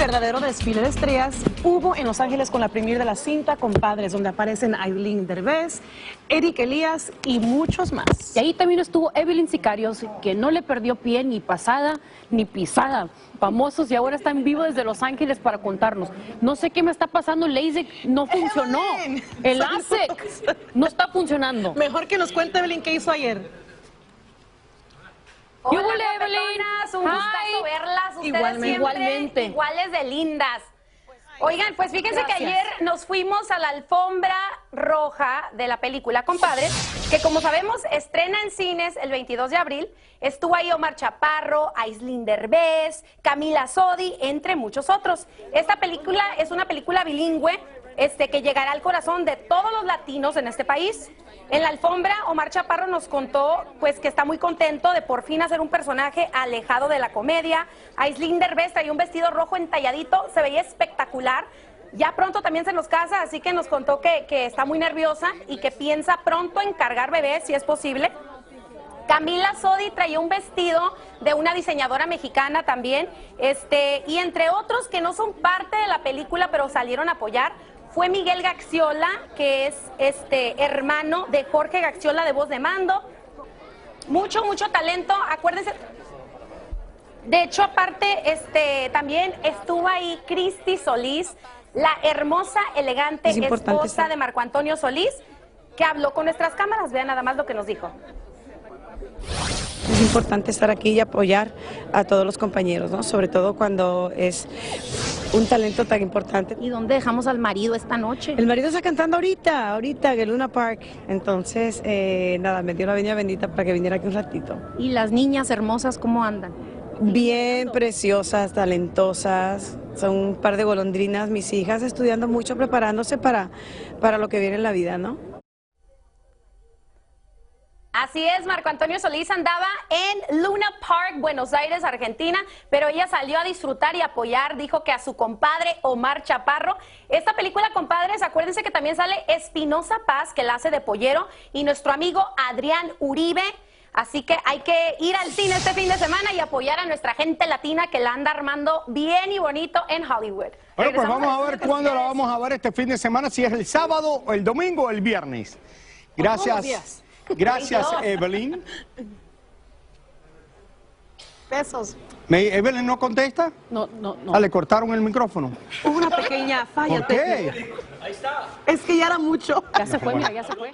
verdadero desfile de estrellas hubo en Los Ángeles con la premier de la cinta Compadres, donde aparecen Aislinn Derbez, Eric Elías y muchos más. Y ahí también estuvo Evelyn Sicarios, que no le perdió pie ni pasada ni pisada. Famosos y ahora está en vivo desde Los Ángeles para contarnos. No sé qué me está pasando, el LASIK no funcionó. El LASIK no está funcionando. Mejor que nos cuente Evelyn qué hizo ayer. Hola, guapetonas, un gustazo verlas, ustedes Igualmente. iguales de lindas. Oigan, pues fíjense que ayer nos fuimos a la alfombra roja de la película Compadres, que como sabemos estrena en cines el 22 de abril. Estuvo ahí Omar Chaparro, Aislinn Derbez, Camila Sodi, entre muchos otros. Esta película es una película bilingüe que llegará al corazón de todos los latinos en este país. En la alfombra, Omar Chaparro nos contó pues que está muy contento de por fin hacer un personaje alejado de la comedia. Aislinn Derbez traía un vestido rojo entalladito, se veía espectacular. Ya pronto también se nos casa, así que nos contó que está muy nerviosa y que piensa pronto encargar bebés, si es posible. Camila Sodi traía un vestido de una diseñadora mexicana también, y entre otros que no son parte de la película, pero salieron a apoyar, fue Miguel Gaxiola, que es hermano de Jorge Gaxiola de Voz de Mando. Mucho talento, acuérdense. De hecho, aparte, también estuvo ahí Cristi Solís, la hermosa, elegante esposa de Marco Antonio Solís, que habló con nuestras cámaras. Vean nada más lo que nos dijo. Es importante estar aquí y apoyar a todos los compañeros, ¿no? Sobre todo cuando es un talento tan importante. ¿Y dónde dejamos al marido esta noche? El marido está cantando ahorita en el Luna Park. Entonces, nada, me dio la venia bendita para que viniera aquí un ratito. ¿Y las niñas hermosas cómo andan? Bien preciosas, talentosas. Son un par de golondrinas, mis hijas, estudiando mucho, preparándose para lo que viene en la vida, ¿no? Así es, Marco Antonio Solís andaba en Luna Park, Buenos Aires, Argentina, pero ella salió a disfrutar y apoyar, dijo que a su compadre Omar Chaparro. Esta película, compadres, acuérdense que también sale Espinosa Paz, que la hace de pollero, y nuestro amigo Adrián Uribe. Así que hay que ir al cine este fin de semana y apoyar a nuestra gente latina que la anda armando bien y bonito en Hollywood. Bueno, pues vamos a ver cuándo la vamos a ver este fin de semana, si es el sábado, el domingo o el viernes. Gracias. Gracias, Evelyn. Besos. ¿Evelyn no contesta? No. Ah, le cortaron el micrófono. Hubo una pequeña falla ¿Por qué? técnica. Ahí está. Es que ya era mucho. Ya se fue, mira, ya se fue.